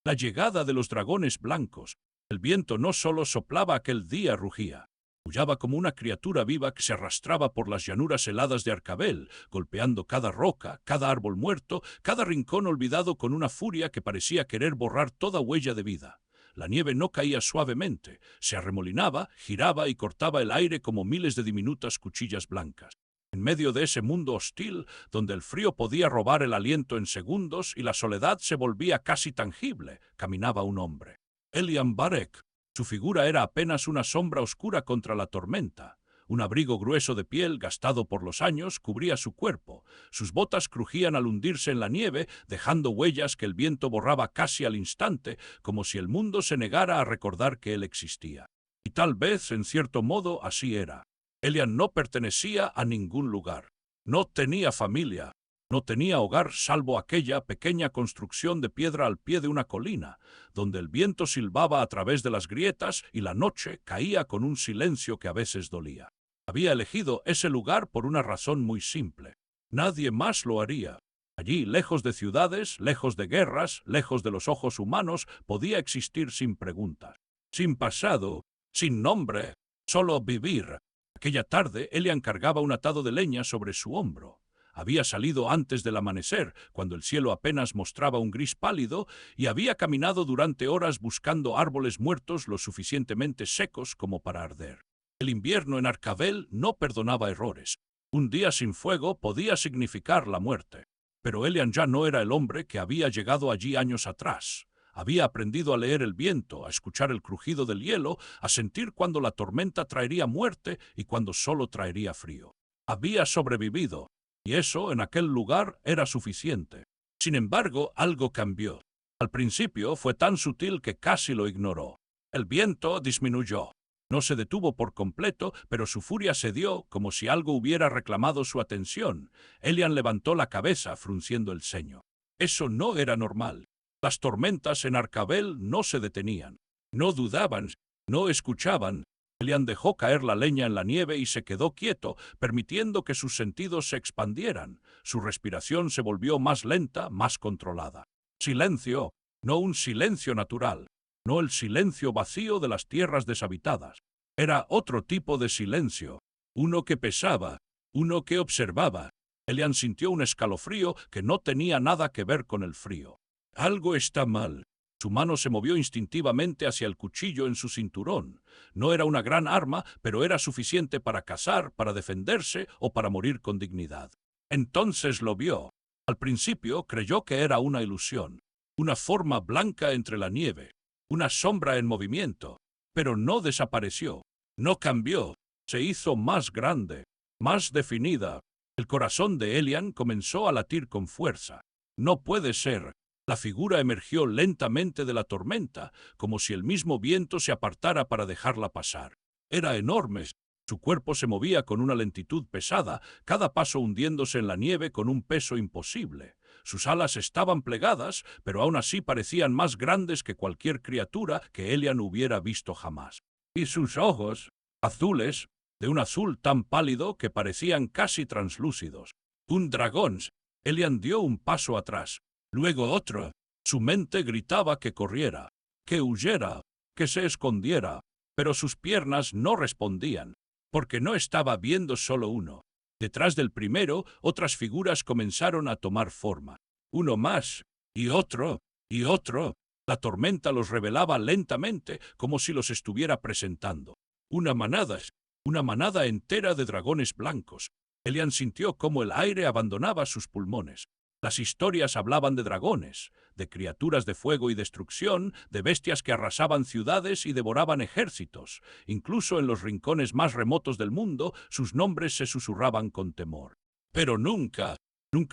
La llegada de los dragones blancos. El viento no solo soplaba aquel día, rugía. Aullaba como una criatura viva que se arrastraba por las llanuras heladas de Arcabel, golpeando cada roca, cada árbol muerto, cada rincón olvidado con una furia que parecía querer borrar toda huella de vida. La nieve no caía suavemente, se arremolinaba, giraba y cortaba el aire como miles de diminutas cuchillas blancas. En medio de ese mundo hostil, donde el frío podía robar el aliento en segundos y la soledad se volvía casi tangible, caminaba un hombre. Elian Barek. Su figura era apenas una sombra oscura contra la tormenta. Un abrigo grueso de piel, gastado por los años, cubría su cuerpo. Sus botas crujían al hundirse en la nieve, dejando huellas que el viento borraba casi al instante, como si el mundo se negara a recordar que él existía. Y tal vez, en cierto modo, así era. Elian no pertenecía a ningún lugar. No tenía familia. No tenía hogar salvo aquella pequeña construcción de piedra al pie de una colina, donde el viento silbaba a través de las grietas y la noche caía con un silencio que a veces dolía. Había elegido ese lugar por una razón muy simple. Nadie más lo haría. Allí, lejos de ciudades, lejos de guerras, lejos de los ojos humanos, podía existir sin preguntas, sin pasado, sin nombre, solo vivir. Aquella tarde, Elian cargaba un atado de leña sobre su hombro. Había salido antes del amanecer, cuando el cielo apenas mostraba un gris pálido, y había caminado durante horas buscando árboles muertos lo suficientemente secos como para arder. El invierno en Arcabel no perdonaba errores. Un día sin fuego podía significar la muerte. Pero Elian ya no era el hombre que había llegado allí años atrás. Había aprendido a leer el viento, a escuchar el crujido del hielo, a sentir cuando la tormenta traería muerte y cuando solo traería frío. Había sobrevivido. Y eso, en aquel lugar, era suficiente. Sin embargo, algo cambió. Al principio fue tan sutil que casi lo ignoró. El viento disminuyó. No se detuvo por completo, pero su furia cedió como si algo hubiera reclamado su atención. Elian levantó la cabeza, frunciendo el ceño. Eso no era normal. Las tormentas en Arcabel no se detenían. No dudaban, no escuchaban. Elian dejó caer la leña en la nieve y se quedó quieto, permitiendo que sus sentidos se expandieran. Su respiración se volvió más lenta, más controlada. Silencio, no un silencio natural, no el silencio vacío de las tierras deshabitadas. Era otro tipo de silencio, uno que pesaba, uno que observaba. Elian sintió un escalofrío que no tenía nada que ver con el frío. Algo está mal. Su mano se movió instintivamente hacia el cuchillo en su cinturón. No era una gran arma, pero era suficiente para cazar, para defenderse o para morir con dignidad. Entonces lo vio. Al principio creyó que era una ilusión, una forma blanca entre la nieve, una sombra en movimiento, pero no desapareció, no cambió, se hizo más grande, más definida. El corazón de Elian comenzó a latir con fuerza. No puede ser. La figura emergió lentamente de la tormenta, como si el mismo viento se apartara para dejarla pasar. Era enorme. Su cuerpo se movía con una lentitud pesada, cada paso hundiéndose en la nieve con un peso imposible. Sus alas estaban plegadas, pero aún así parecían más grandes que cualquier criatura que Elian hubiera visto jamás. Y sus ojos, azules, de un azul tan pálido que parecían casi translúcidos. Un dragón. Elian dio un paso atrás. Luego otro. Su mente gritaba que corriera, que huyera, que se escondiera, pero sus piernas no respondían, porque no estaba viendo solo uno. Detrás del primero, otras figuras comenzaron a tomar forma. Uno más, y otro, y otro. La tormenta los revelaba lentamente, como si los estuviera presentando. Una manada entera de dragones blancos. Elian sintió cómo el aire abandonaba sus pulmones. Las historias hablaban de dragones, de criaturas de fuego y destrucción, de bestias que arrasaban ciudades y devoraban ejércitos. Incluso en los rincones más remotos del mundo, sus nombres se susurraban con temor. Pero nunca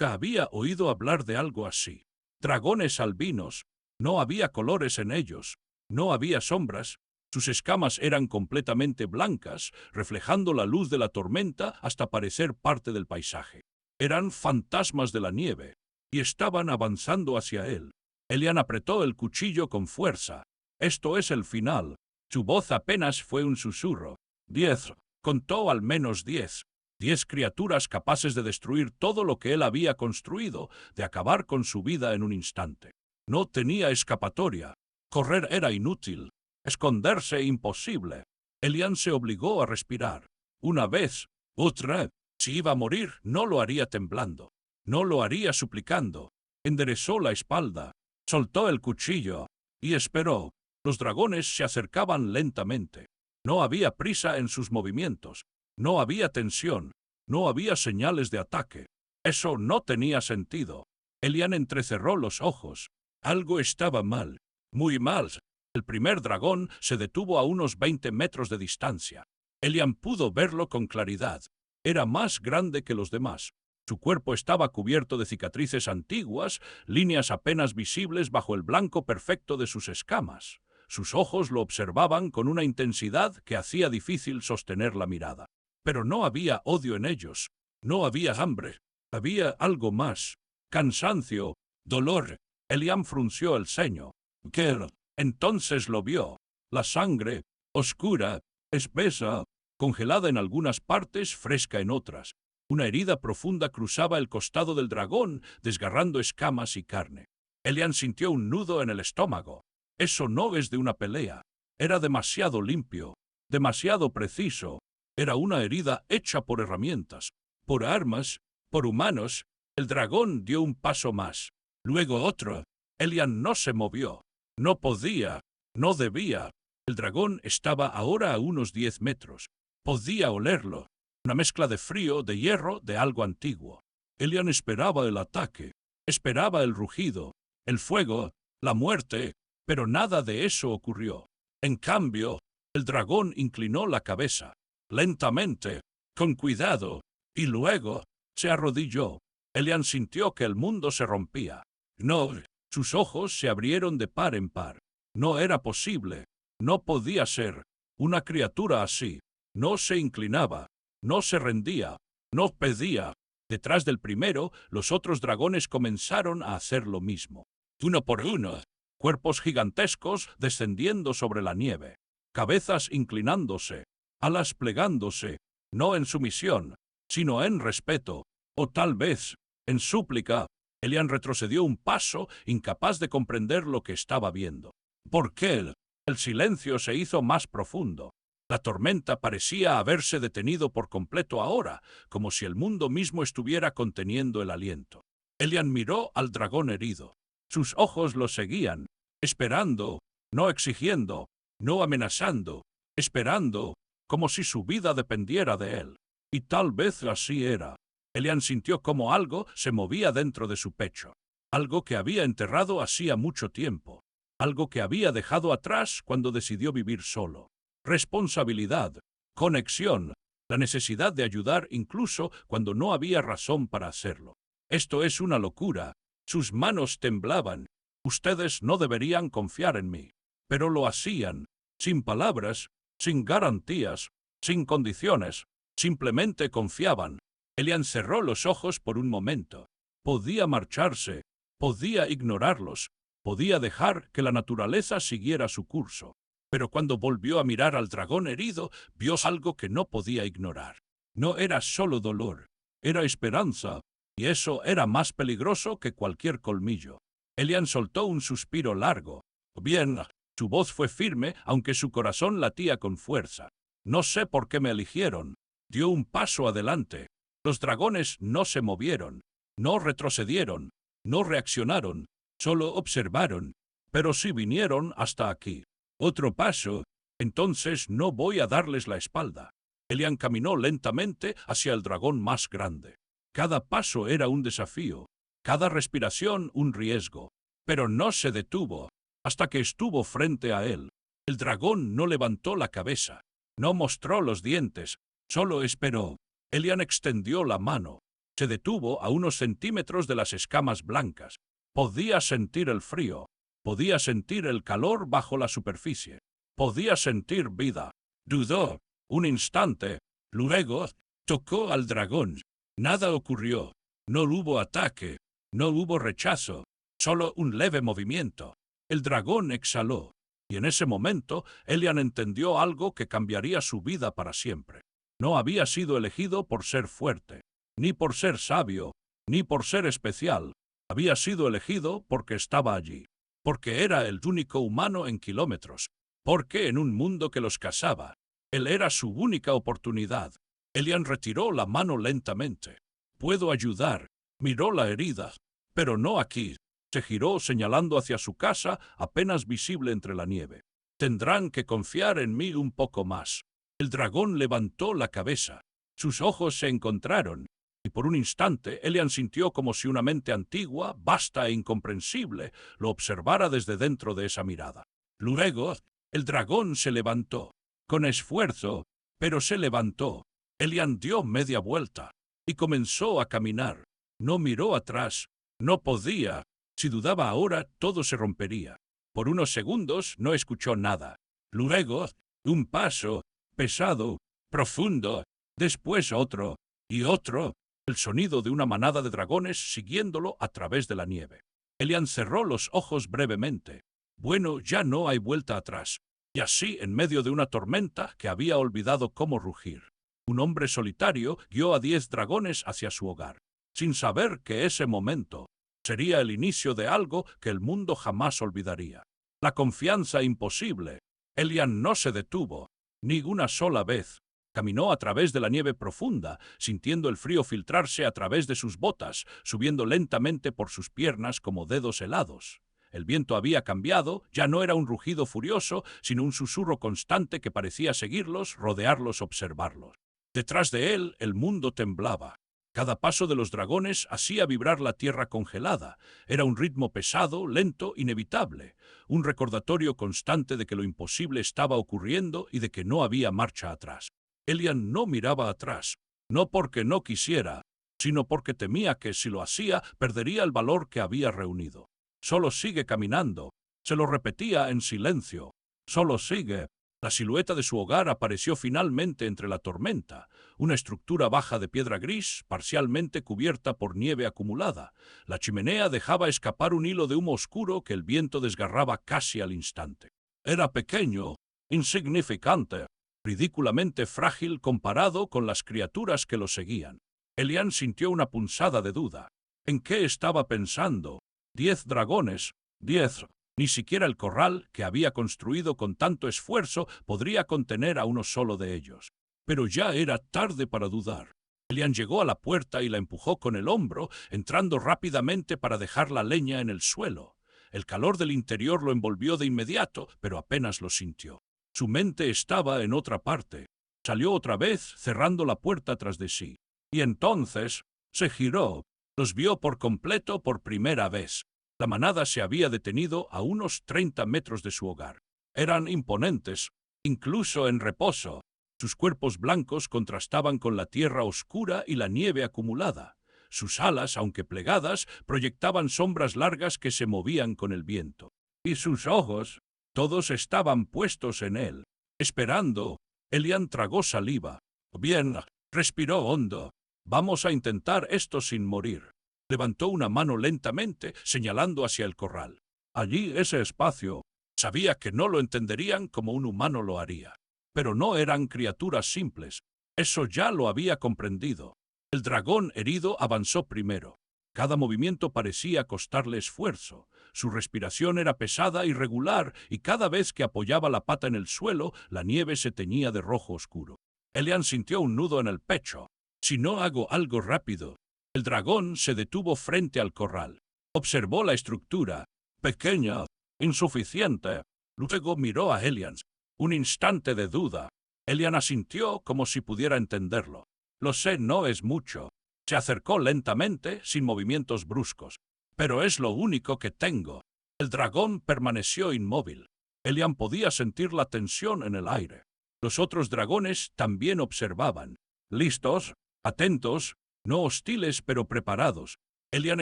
había oído hablar de algo así. Dragones albinos. No había colores en ellos. No había sombras. Sus escamas eran completamente blancas, reflejando la luz de la tormenta hasta parecer parte del paisaje. Eran fantasmas de la nieve, y estaban avanzando hacia él. Elian apretó el cuchillo con fuerza. Esto es el final. Su voz apenas fue un susurro. 10. Contó al menos 10. 10 criaturas capaces de destruir todo lo que él había construido, de acabar con su vida en un instante. No tenía escapatoria. Correr era inútil. Esconderse imposible. Elian se obligó a respirar. Una vez, otra. Si iba a morir, no lo haría temblando. No lo haría suplicando. Enderezó la espalda. Soltó el cuchillo. Y esperó. Los dragones se acercaban lentamente. No había prisa en sus movimientos. No había tensión. No había señales de ataque. Eso no tenía sentido. Elian entrecerró los ojos. Algo estaba mal. Muy mal. El primer dragón se detuvo a unos 20 metros de distancia. Elian pudo verlo con claridad. Era más grande que los demás. Su cuerpo estaba cubierto de cicatrices antiguas, líneas apenas visibles bajo el blanco perfecto de sus escamas. Sus ojos lo observaban con una intensidad que hacía difícil sostener la mirada. Pero no había odio en ellos. No había hambre. Había algo más. Cansancio. Dolor. Elian frunció el ceño. ¿Qué? Entonces lo vio. La sangre, oscura, espesa, congelada en algunas partes, fresca en otras. Una herida profunda cruzaba el costado del dragón, desgarrando escamas y carne. Elian sintió un nudo en el estómago. Eso no es de una pelea. Era demasiado limpio, demasiado preciso. Era una herida hecha por herramientas, por armas, por humanos. El dragón dio un paso más. Luego otro. Elian no se movió. No podía. No debía. El dragón estaba ahora a unos 10 metros. Podía olerlo. Una mezcla de frío, de hierro, de algo antiguo. Elian esperaba el ataque. Esperaba el rugido, el fuego, la muerte, pero nada de eso ocurrió. En cambio, el dragón inclinó la cabeza, lentamente, con cuidado, y luego se arrodilló. Elian sintió que el mundo se rompía. No, sus ojos se abrieron de par en par. No era posible, no podía ser. Una criatura así. No se inclinaba, no se rendía, no pedía. Detrás del primero, los otros dragones comenzaron a hacer lo mismo. Uno por uno, cuerpos gigantescos descendiendo sobre la nieve, cabezas inclinándose, alas plegándose, no en sumisión, sino en respeto, o tal vez, en súplica. Elian retrocedió un paso, incapaz de comprender lo que estaba viendo. ¿Por qué? El silencio se hizo más profundo. La tormenta parecía haberse detenido por completo ahora, como si el mundo mismo estuviera conteniendo el aliento. Elian miró al dragón herido. Sus ojos lo seguían, esperando, no exigiendo, no amenazando, esperando, como si su vida dependiera de él. Y tal vez así era. Elian sintió como algo se movía dentro de su pecho. Algo que había enterrado hacía mucho tiempo. Algo que había dejado atrás cuando decidió vivir solo. Responsabilidad, conexión, la necesidad de ayudar incluso cuando no había razón para hacerlo. Esto es una locura. Sus manos temblaban. Ustedes no deberían confiar en mí. Pero lo hacían, sin palabras, sin garantías, sin condiciones. Simplemente confiaban. Elian cerró los ojos por un momento. Podía marcharse, podía ignorarlos, podía dejar que la naturaleza siguiera su curso. Pero cuando volvió a mirar al dragón herido, vio algo que no podía ignorar. No era solo dolor, era esperanza, y eso era más peligroso que cualquier colmillo. Elian soltó un suspiro largo. Bien, su voz fue firme, aunque su corazón latía con fuerza. No sé por qué me eligieron. Dio un paso adelante. Los dragones no se movieron, no retrocedieron, no reaccionaron, solo observaron, pero sí vinieron hasta aquí. Otro paso, entonces no voy a darles la espalda. Elian caminó lentamente hacia el dragón más grande. Cada paso era un desafío, cada respiración un riesgo, pero no se detuvo hasta que estuvo frente a él. El dragón no levantó la cabeza, no mostró los dientes, solo esperó. Elian extendió la mano. Se detuvo a unos centímetros de las escamas blancas. Podía sentir el frío. Podía sentir el calor bajo la superficie. Podía sentir vida. Dudó un instante. Luego tocó al dragón. Nada ocurrió. No hubo ataque. No hubo rechazo. Solo un leve movimiento. El dragón exhaló. Y en ese momento Elian entendió algo que cambiaría su vida para siempre. No había sido elegido por ser fuerte, ni por ser sabio, ni por ser especial. Había sido elegido porque estaba allí. porque era el único humano en kilómetros, porque en un mundo que los casaba, él era su única oportunidad. Elian retiró la mano lentamente. «Puedo ayudar». Miró la herida. «Pero no aquí». Se giró señalando hacia su casa, apenas visible entre la nieve. «Tendrán que confiar en mí un poco más». El dragón levantó la cabeza. Sus ojos se encontraron, y por un instante Elian sintió como si una mente antigua, vasta e incomprensible, lo observara desde dentro de esa mirada. Luego, el dragón se levantó. Con esfuerzo, pero se levantó. Elian dio media vuelta y comenzó a caminar. No miró atrás. No podía. Si dudaba ahora, todo se rompería. Por unos segundos no escuchó nada. Luego, un paso, pesado, profundo, después otro, y otro, el sonido de una manada de dragones siguiéndolo a través de la nieve. Elian cerró los ojos brevemente. Bueno, ya no hay vuelta atrás. Y así, en medio de una tormenta que había olvidado cómo rugir, un hombre solitario guió a 10 dragones hacia su hogar, sin saber que ese momento sería el inicio de algo que el mundo jamás olvidaría. La confianza imposible. Elian no se detuvo, ni una sola vez. Caminó a través de la nieve profunda, sintiendo el frío filtrarse a través de sus botas, subiendo lentamente por sus piernas como dedos helados. El viento había cambiado, ya no era un rugido furioso, sino un susurro constante que parecía seguirlos, rodearlos, observarlos. Detrás de él, el mundo temblaba. Cada paso de los dragones hacía vibrar la tierra congelada. Era un ritmo pesado, lento, inevitable. Un recordatorio constante de que lo imposible estaba ocurriendo y de que no había marcha atrás. Elian no miraba atrás, no porque no quisiera, sino porque temía que, si lo hacía, perdería el valor que había reunido. «Solo sigue caminando», se lo repetía en silencio. «Solo sigue». La silueta de su hogar apareció finalmente entre la tormenta, una estructura baja de piedra gris, parcialmente cubierta por nieve acumulada. La chimenea dejaba escapar un hilo de humo oscuro que el viento desgarraba casi al instante. Era pequeño, insignificante, ridículamente frágil comparado con las criaturas que lo seguían. Elian sintió una punzada de duda. ¿En qué estaba pensando? 10 dragones, 10. Ni siquiera el corral que había construido con tanto esfuerzo podría contener a uno solo de ellos. Pero ya era tarde para dudar. Elian llegó a la puerta y la empujó con el hombro, entrando rápidamente para dejar la leña en el suelo. El calor del interior lo envolvió de inmediato, pero apenas lo sintió. Su mente estaba en otra parte. Salió otra vez, cerrando la puerta tras de sí. Y entonces se giró. Los vio por completo por primera vez. La manada se había detenido a unos 30 metros de su hogar. Eran imponentes, incluso en reposo. Sus cuerpos blancos contrastaban con la tierra oscura y la nieve acumulada. Sus alas, aunque plegadas, proyectaban sombras largas que se movían con el viento. Y sus ojos, todos estaban puestos en él, esperando. Elian tragó saliva. «Bien», respiró hondo. «Vamos a intentar esto sin morir». Levantó una mano lentamente, señalando hacia el corral. Allí, ese espacio. Sabía que no lo entenderían como un humano lo haría. Pero no eran criaturas simples. Eso ya lo había comprendido. El dragón herido avanzó primero. Cada movimiento parecía costarle esfuerzo. Su respiración era pesada y regular, y cada vez que apoyaba la pata en el suelo, la nieve se teñía de rojo oscuro. Elian sintió un nudo en el pecho. «Si no hago algo rápido». El dragón se detuvo frente al corral. Observó la estructura. Pequeña, insuficiente. Luego miró a Elian. Un instante de duda. Elian asintió como si pudiera entenderlo. «Lo sé, no es mucho». Se acercó lentamente, sin movimientos bruscos. «Pero es lo único que tengo». El dragón permaneció inmóvil. Elian podía sentir la tensión en el aire. Los otros dragones también observaban. Listos, atentos, no hostiles pero preparados. Elian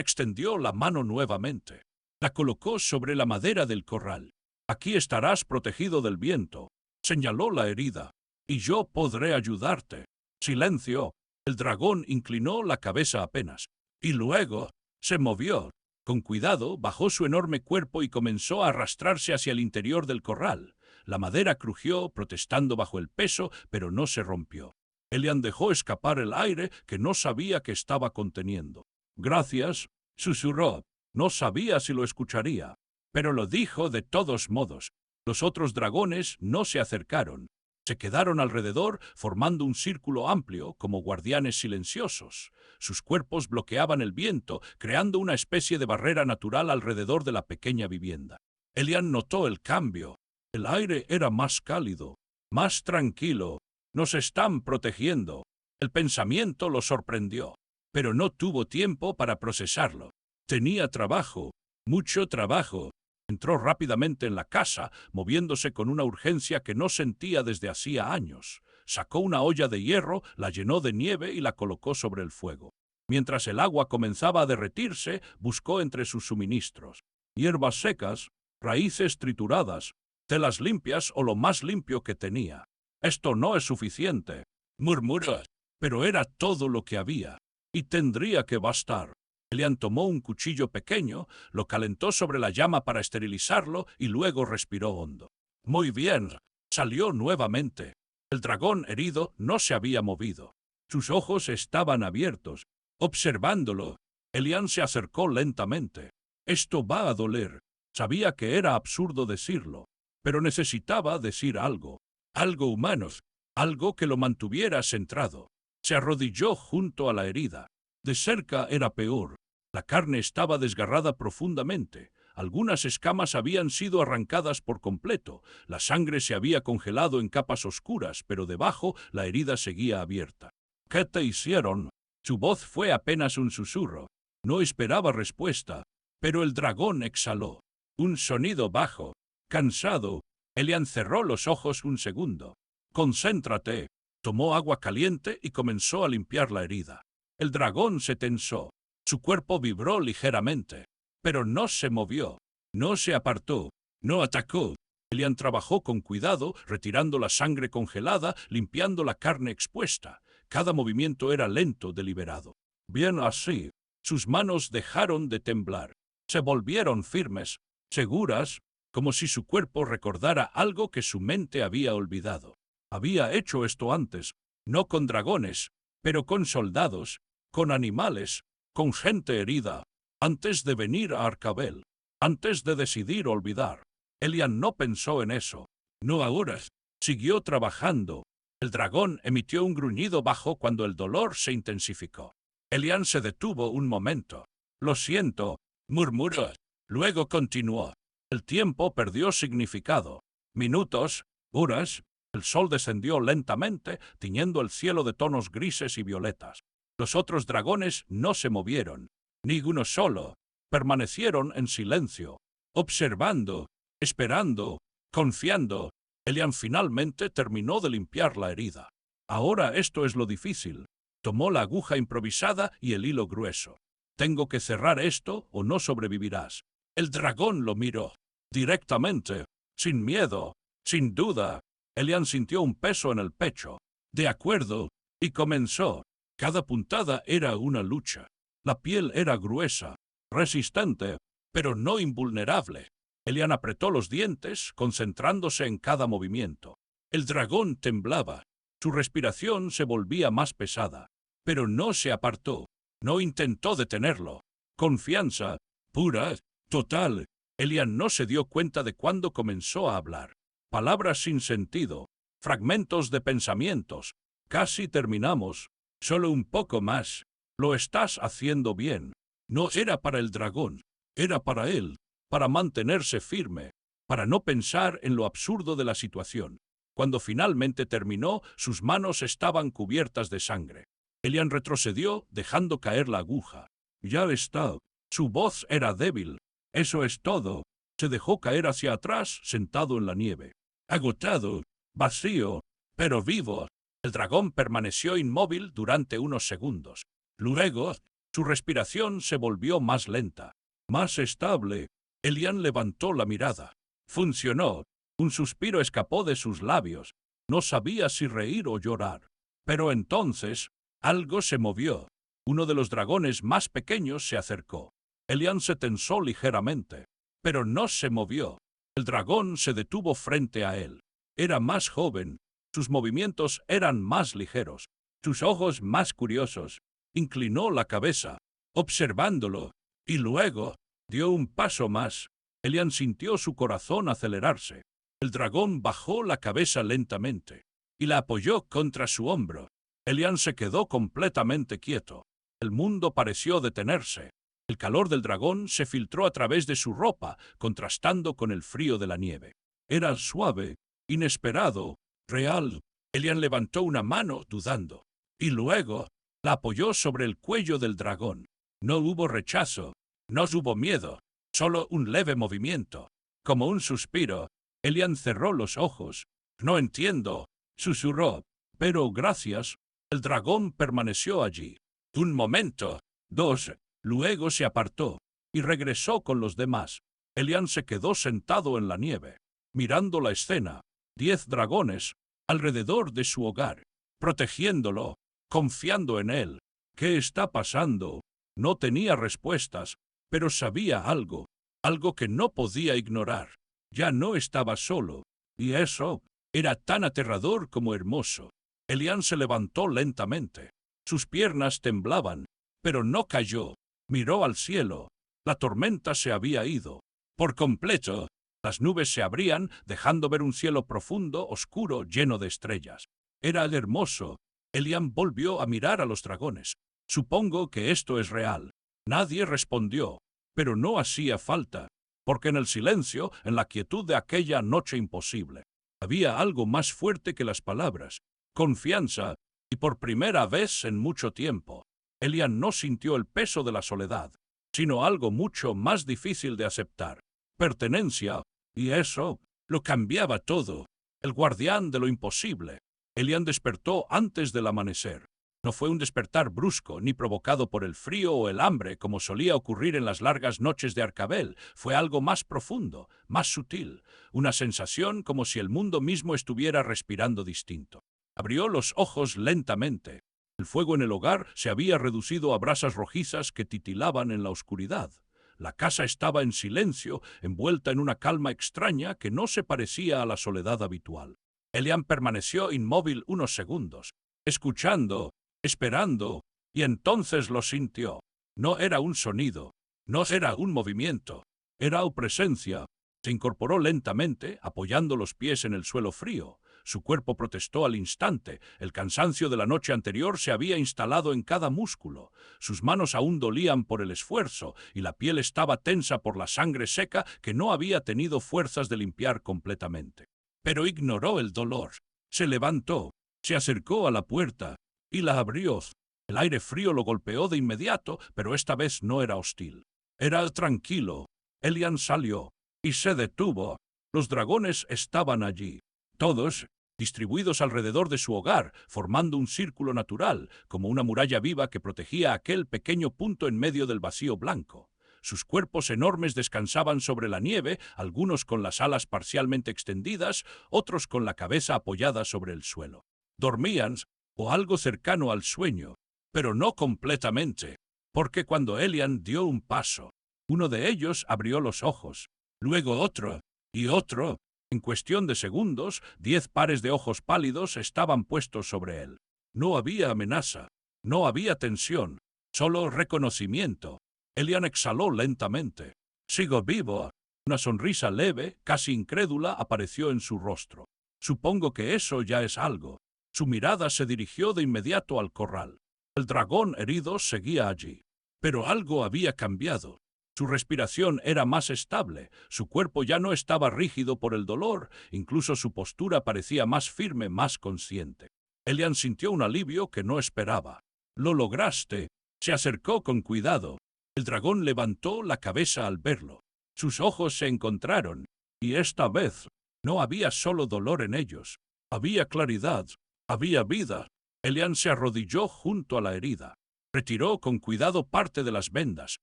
extendió la mano nuevamente. La colocó sobre la madera del corral. «Aquí estarás protegido del viento», señaló la herida. «Y yo podré ayudarte». Silencio. El dragón inclinó la cabeza apenas. Y luego se movió. Con cuidado bajó su enorme cuerpo y comenzó a arrastrarse hacia el interior del corral. La madera crujió, protestando bajo el peso, pero no se rompió. Elian dejó escapar el aire que no sabía que estaba conteniendo. «Gracias», susurró. No sabía si lo escucharía. pero lo dijo de todos modos. Los otros dragones no se acercaron. Se quedaron alrededor, formando un círculo amplio, como guardianes silenciosos. Sus cuerpos bloqueaban el viento, creando una especie de barrera natural alrededor de la pequeña vivienda. Elian notó el cambio. El aire era más cálido, más tranquilo. Nos están protegiendo. El pensamiento lo sorprendió, pero no tuvo tiempo para procesarlo. Tenía trabajo, mucho trabajo. Entró rápidamente en la casa, moviéndose con una urgencia que no sentía desde hacía años. Sacó una olla de hierro, la llenó de nieve y la colocó sobre el fuego. Mientras el agua comenzaba a derretirse, buscó entre sus suministros hierbas secas, raíces trituradas, telas limpias o lo más limpio que tenía. «Esto no es suficiente», murmuró, pero era todo lo que había, y tendría que bastar. Elian tomó un cuchillo pequeño, lo calentó sobre la llama para esterilizarlo y luego respiró hondo. Muy bien, salió nuevamente. El dragón herido no se había movido. Sus ojos estaban abiertos. Observándolo, Elian se acercó lentamente. Esto va a doler. Sabía que era absurdo decirlo, pero necesitaba decir algo. Algo humano, algo que lo mantuviera centrado. Se arrodilló junto a la herida. De cerca era peor. La carne estaba desgarrada profundamente. Algunas escamas habían sido arrancadas por completo. La sangre se había congelado en capas oscuras, pero debajo la herida seguía abierta. «¿Qué te hicieron?» Su voz fue apenas un susurro. No esperaba respuesta, pero el dragón exhaló. Un sonido bajo, cansado. Elian cerró los ojos un segundo. «Concéntrate». Tomó agua caliente y comenzó a limpiar la herida. El dragón se tensó. Su cuerpo vibró ligeramente, pero no se movió, no se apartó, no atacó. Elian trabajó con cuidado, retirando la sangre congelada, limpiando la carne expuesta. Cada movimiento era lento, deliberado. Bien así, sus manos dejaron de temblar. Se volvieron firmes, seguras, como si su cuerpo recordara algo que su mente había olvidado. Había hecho esto antes, no con dragones, pero con soldados, con animales, con gente herida, antes de venir a Arcabel, antes de decidir olvidar. Elian no pensó en eso. No ahora. Siguió trabajando. El dragón emitió un gruñido bajo cuando el dolor se intensificó. Elian se detuvo un momento. «Lo siento», murmuró. Luego continuó. El tiempo perdió significado. Minutos, horas. El sol descendió lentamente, tiñendo el cielo de tonos grises y violetas. Los otros dragones no se movieron, ni uno solo. Permanecieron en silencio, observando, esperando, confiando. Elian finalmente terminó de limpiar la herida. Ahora esto es lo difícil. Tomó la aguja improvisada y el hilo grueso. «Tengo que cerrar esto o no sobrevivirás». El dragón lo miró, directamente, sin miedo, sin duda. Elian sintió un peso en el pecho. «De acuerdo», y comenzó. Cada puntada era una lucha. La piel era gruesa, resistente, pero no invulnerable. Elian apretó los dientes, concentrándose en cada movimiento. El dragón temblaba. Su respiración se volvía más pesada, pero no se apartó. No intentó detenerlo. Confianza, pura, total. Elian no se dio cuenta de cuándo comenzó a hablar. Palabras sin sentido, fragmentos de pensamientos. «Casi terminamos. Solo un poco más. Lo estás haciendo bien». No era para el dragón, era para él, para mantenerse firme, para no pensar en lo absurdo de la situación. Cuando finalmente terminó, sus manos estaban cubiertas de sangre. Elian retrocedió, dejando caer la aguja. «Ya está». Su voz era débil. «Eso es todo». Se dejó caer hacia atrás, sentado en la nieve. Agotado, vacío, pero vivo. El dragón permaneció inmóvil durante unos segundos. Luego, su respiración se volvió más lenta, más estable. Elian levantó la mirada. Funcionó. Un suspiro escapó de sus labios. No sabía si reír o llorar. Pero entonces, algo se movió. Uno de los dragones más pequeños se acercó. Elian se tensó ligeramente, pero no se movió. El dragón se detuvo frente a él. Era más joven. Sus movimientos eran más ligeros, sus ojos más curiosos. Inclinó la cabeza, observándolo, y luego dio un paso más. Elian sintió su corazón acelerarse. El dragón bajó la cabeza lentamente y la apoyó contra su hombro. Elian se quedó completamente quieto. El mundo pareció detenerse. El calor del dragón se filtró a través de su ropa, contrastando con el frío de la nieve. Era suave, inesperado, real. Elian levantó una mano dudando y luego la apoyó sobre el cuello del dragón. No hubo rechazo, no hubo miedo, solo un leve movimiento. Como un suspiro, Elian cerró los ojos. «No entiendo», susurró. «Pero gracias». El dragón permaneció allí. Un momento, dos, luego se apartó y regresó con los demás. Elian se quedó sentado en la nieve, mirando la escena. 10 dragones alrededor de su hogar, protegiéndolo, confiando en él. ¿Qué está pasando? No tenía respuestas, pero sabía algo, algo que no podía ignorar. Ya no estaba solo, y eso era tan aterrador como hermoso. Elian se levantó lentamente. Sus piernas temblaban, pero no cayó. Miró al cielo. La tormenta se había ido por completo. Las nubes se abrían, dejando ver un cielo profundo, oscuro, lleno de estrellas. Era hermoso. Elian volvió a mirar a los dragones. «Supongo que esto es real». Nadie respondió, pero no hacía falta, porque en el silencio, en la quietud de aquella noche imposible, había algo más fuerte que las palabras: confianza, y por primera vez en mucho tiempo, Elian no sintió el peso de la soledad, sino algo mucho más difícil de aceptar: pertenencia, y eso lo cambiaba todo. El guardián de lo imposible. Elian despertó antes del amanecer. No fue un despertar brusco, ni provocado por el frío o el hambre, como solía ocurrir en las largas noches de Arcabel. Fue algo más profundo, más sutil, una sensación como si el mundo mismo estuviera respirando distinto. Abrió los ojos lentamente. El fuego en el hogar se había reducido a brasas rojizas que titilaban en la oscuridad. La casa estaba en silencio, envuelta en una calma extraña que no se parecía a la soledad habitual. Elian permaneció inmóvil unos segundos, escuchando, esperando, y entonces lo sintió. No era un sonido, no era un movimiento, era presencia. Se incorporó lentamente, apoyando los pies en el suelo frío. Su cuerpo protestó al instante. El cansancio de la noche anterior se había instalado en cada músculo. Sus manos aún dolían por el esfuerzo, y la piel estaba tensa por la sangre seca que no había tenido fuerzas de limpiar completamente. Pero ignoró el dolor. Se levantó, se acercó a la puerta y la abrió. El aire frío lo golpeó de inmediato, pero esta vez no era hostil. Era tranquilo. Elian salió y se detuvo. Los dragones estaban allí, todos distribuidos alrededor de su hogar, formando un círculo natural, como una muralla viva que protegía aquel pequeño punto en medio del vacío blanco. Sus cuerpos enormes descansaban sobre la nieve, algunos con las alas parcialmente extendidas, otros con la cabeza apoyada sobre el suelo. Dormían, o algo cercano al sueño, pero no completamente, porque cuando Elian dio un paso, uno de ellos abrió los ojos, luego otro, y otro. En cuestión de segundos, 10 pares de ojos pálidos estaban puestos sobre él. No había amenaza, no había tensión, solo reconocimiento. Elian exhaló lentamente. «Sigo vivo». Una sonrisa leve, casi incrédula, apareció en su rostro. «Supongo que eso ya es algo». Su mirada se dirigió de inmediato al corral. El dragón herido seguía allí, pero algo había cambiado. Su respiración era más estable, su cuerpo ya no estaba rígido por el dolor, incluso su postura parecía más firme, más consciente. Elian sintió un alivio que no esperaba. «Lo lograste». Se acercó con cuidado. El dragón levantó la cabeza al verlo. Sus ojos se encontraron, y esta vez no había solo dolor en ellos. Había claridad, había vida. Elian se arrodilló junto a la herida. Retiró con cuidado parte de las vendas.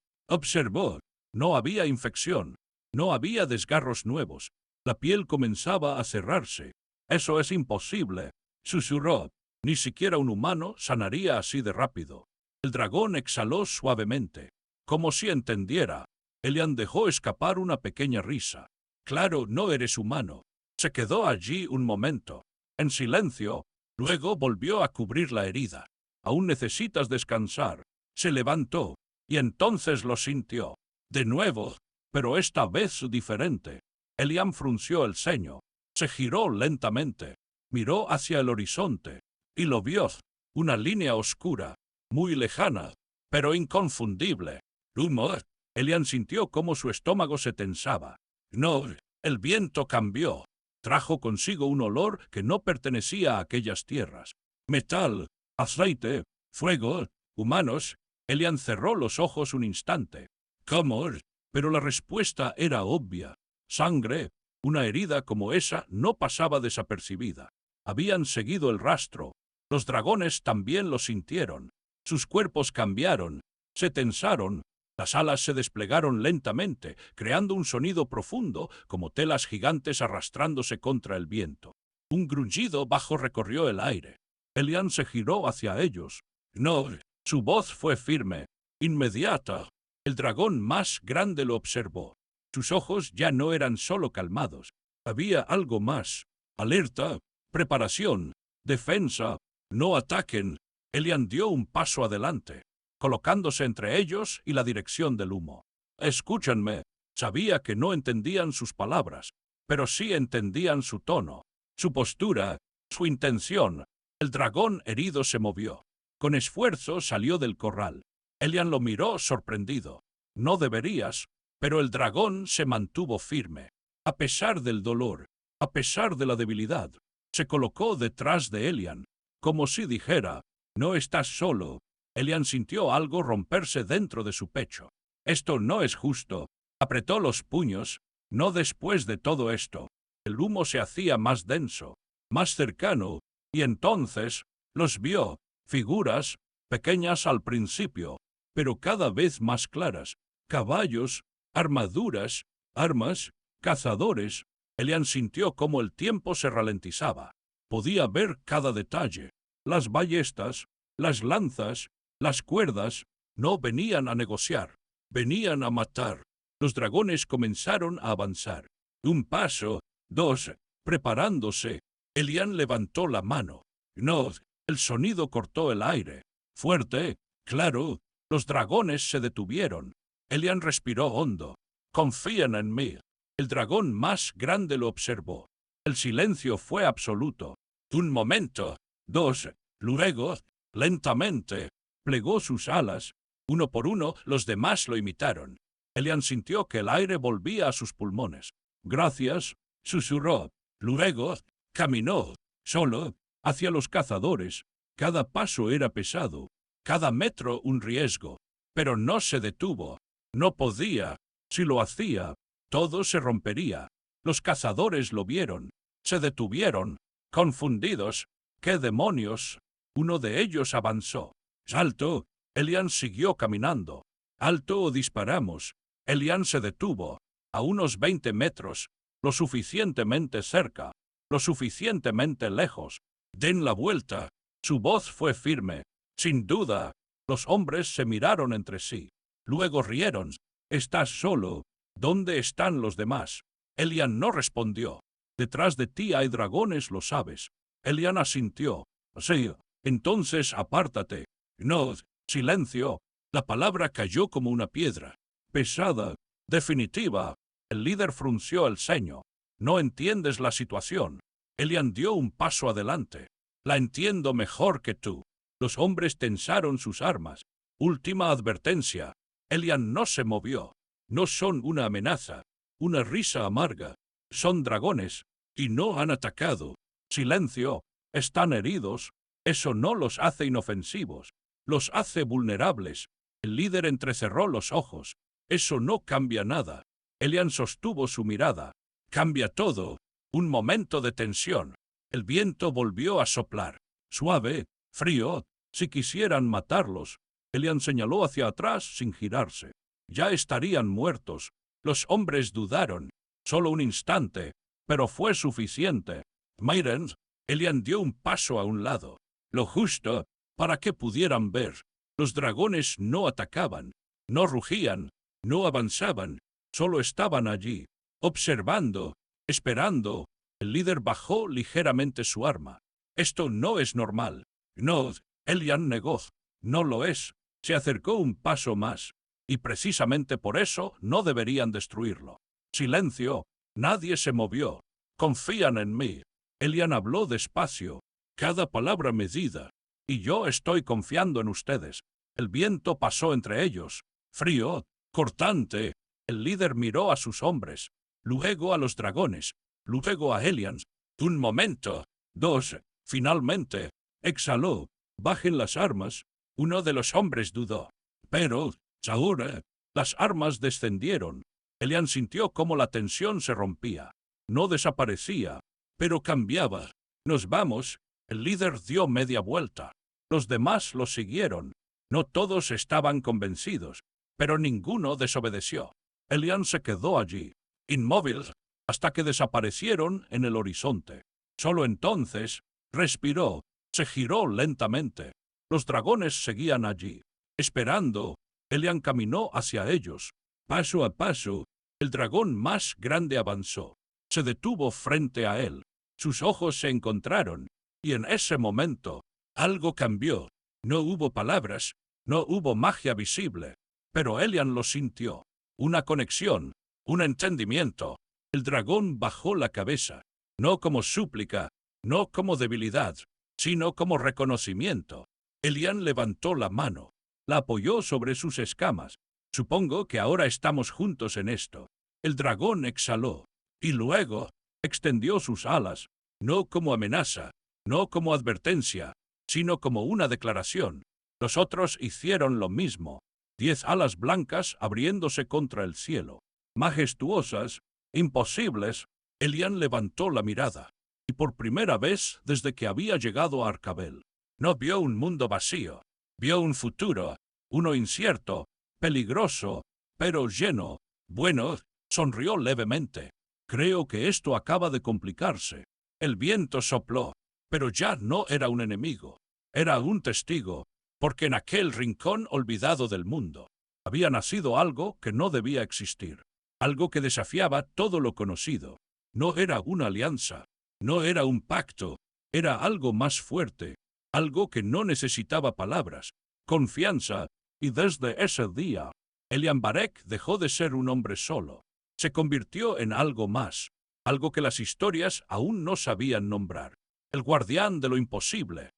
Observó. No había infección. No había desgarros nuevos. La piel comenzaba a cerrarse. «Eso es imposible», susurró. «Ni siquiera un humano sanaría así de rápido». El dragón exhaló suavemente, como si entendiera. Elian dejó escapar una pequeña risa. «Claro, no eres humano». Se quedó allí un momento, en silencio. Luego volvió a cubrir la herida. «Aún necesitas descansar». Se levantó, y entonces lo sintió. De nuevo, pero esta vez diferente. Elian frunció el ceño, se giró lentamente, miró hacia el horizonte, y lo vio, una línea oscura, muy lejana, pero inconfundible. Humo. Elian sintió cómo su estómago se tensaba. No, el viento cambió. Trajo consigo un olor que no pertenecía a aquellas tierras. Metal, aceite, fuego, humanos. Elian cerró los ojos un instante. ¿Cómo? Pero la respuesta era obvia. Sangre. Una herida como esa no pasaba desapercibida. Habían seguido el rastro. Los dragones también lo sintieron. Sus cuerpos cambiaron, se tensaron, las alas se desplegaron lentamente, creando un sonido profundo, como telas gigantes arrastrándose contra el viento. Un grunyido bajo recorrió el aire. Elian se giró hacia ellos. No, su voz fue firme, inmediata. El dragón más grande lo observó. Sus ojos ya no eran solo calmados. Había algo más. Alerta, preparación, defensa. No ataquen. Elian dio un paso adelante, colocándose entre ellos y la dirección del humo. Escúchanme. Sabía que no entendían sus palabras, pero sí entendían su tono, su postura, su intención. El dragón herido se movió. Con esfuerzo salió del corral. Elian lo miró sorprendido. No deberías, pero el dragón se mantuvo firme. A pesar del dolor, a pesar de la debilidad, se colocó detrás de Elian, como si dijera, no estás solo. Elian sintió algo romperse dentro de su pecho. Esto no es justo. Apretó los puños. No después de todo esto. El humo se hacía más denso, más cercano, y entonces los vio, figuras, pequeñas al principio, pero cada vez más claras, caballos, armaduras, armas, cazadores. Elian sintió cómo el tiempo se ralentizaba. Podía ver cada detalle. Las ballestas, las lanzas, las cuerdas, no venían a negociar, venían a matar. Los dragones comenzaron a avanzar. Un paso, dos, preparándose. Elian levantó la mano. No, el sonido cortó el aire. Fuerte, claro, los dragones se detuvieron. Elian respiró hondo. Confían en mí. El dragón más grande lo observó. El silencio fue absoluto. Un momento, dos, luego, lentamente, plegó sus alas. Uno por uno, los demás lo imitaron. Elian sintió que el aire volvía a sus pulmones. Gracias, susurró. Luego, caminó, solo, hacia los cazadores. Cada paso era pesado, cada metro un riesgo. Pero no se detuvo. No podía. Si lo hacía, todo se rompería. Los cazadores lo vieron. Se detuvieron, confundidos. ¿Qué demonios? Uno de ellos avanzó. ¡Alto! Elian siguió caminando. ¡Alto o disparamos! Elian se detuvo, a unos 20 metros, lo suficientemente cerca, lo suficientemente lejos. Den la vuelta. Su voz fue firme. Sin duda. Los hombres se miraron entre sí. Luego rieron. ¿Estás solo? ¿Dónde están los demás? Elian no respondió. Detrás de ti hay dragones, lo sabes. Elian asintió. Sí, entonces apártate. No, silencio. La palabra cayó como una piedra. Pesada, definitiva. El líder frunció el ceño. No entiendes la situación. Elian dio un paso adelante. La entiendo mejor que tú. Los hombres tensaron sus armas. Última advertencia. Elian no se movió. No son una amenaza, una risa amarga. Son dragones, y no han atacado. Silencio. Están heridos. Eso no los hace inofensivos. Los hace vulnerables. El líder entrecerró los ojos. Eso no cambia nada. Elian sostuvo su mirada. Cambia todo. Un momento de tensión. El viento volvió a soplar. Suave, frío. Si quisieran matarlos. Elian señaló hacia atrás sin girarse. Ya estarían muertos. Los hombres dudaron. Solo un instante. Pero fue suficiente. Miren. Elian dio un paso a un lado. Lo justo, para que pudieran ver. Los dragones no atacaban. No rugían. No avanzaban. Solo estaban allí, observando, esperando. El líder bajó ligeramente su arma. Esto no es normal. No, Elian negó. No lo es. Se acercó un paso más. y precisamente por eso no deberían destruirlo. Silencio, nadie se movió. Confían en mí. Elian habló despacio, cada palabra medida, y yo estoy confiando en ustedes. El viento pasó entre ellos, frío, cortante. El líder miró a sus hombres, luego a los dragones, luego a Elian. Un momento, dos, finalmente, exhaló. Bajen las armas. Uno de los hombres dudó. Pero, ahora, las armas descendieron. Elian sintió cómo la tensión se rompía. No desaparecía, pero cambiaba. Nos vamos. El líder dio media vuelta. Los demás lo siguieron. No todos estaban convencidos, pero ninguno desobedeció. Elian se quedó allí, inmóvil, hasta que desaparecieron en el horizonte. Solo entonces respiró, se giró lentamente. Los dragones seguían allí, esperando. Elian caminó hacia ellos. Paso a paso, el dragón más grande avanzó. Se detuvo frente a él. Sus ojos se encontraron, y en ese momento, algo cambió. No hubo palabras, no hubo magia visible, pero Elian lo sintió. Una conexión, un entendimiento. El dragón bajó la cabeza, no como súplica, no como debilidad, sino como reconocimiento. Elian levantó la mano, la apoyó sobre sus escamas. Supongo que ahora estamos juntos en esto. El dragón exhaló, y luego extendió sus alas, no como amenaza, no como advertencia, sino como una declaración. Los otros hicieron lo mismo. 10 alas blancas abriéndose contra el cielo, majestuosas, imposibles. Elian levantó la mirada, y por primera vez desde que había llegado a Arcabel, no vio un mundo vacío, vio un futuro, uno incierto, peligroso, pero lleno. Bueno, sonrió levemente. Creo que esto acaba de complicarse. El viento sopló, pero ya no era un enemigo, era un testigo, porque en aquel rincón olvidado del mundo había nacido algo que no debía existir, algo que desafiaba todo lo conocido. No era una alianza, no era un pacto, era algo más fuerte, algo que no necesitaba palabras, confianza, y desde ese día, Elian Barek dejó de ser un hombre solo. Se convirtió en algo más, algo que las historias aún no sabían nombrar. El guardián de lo imposible,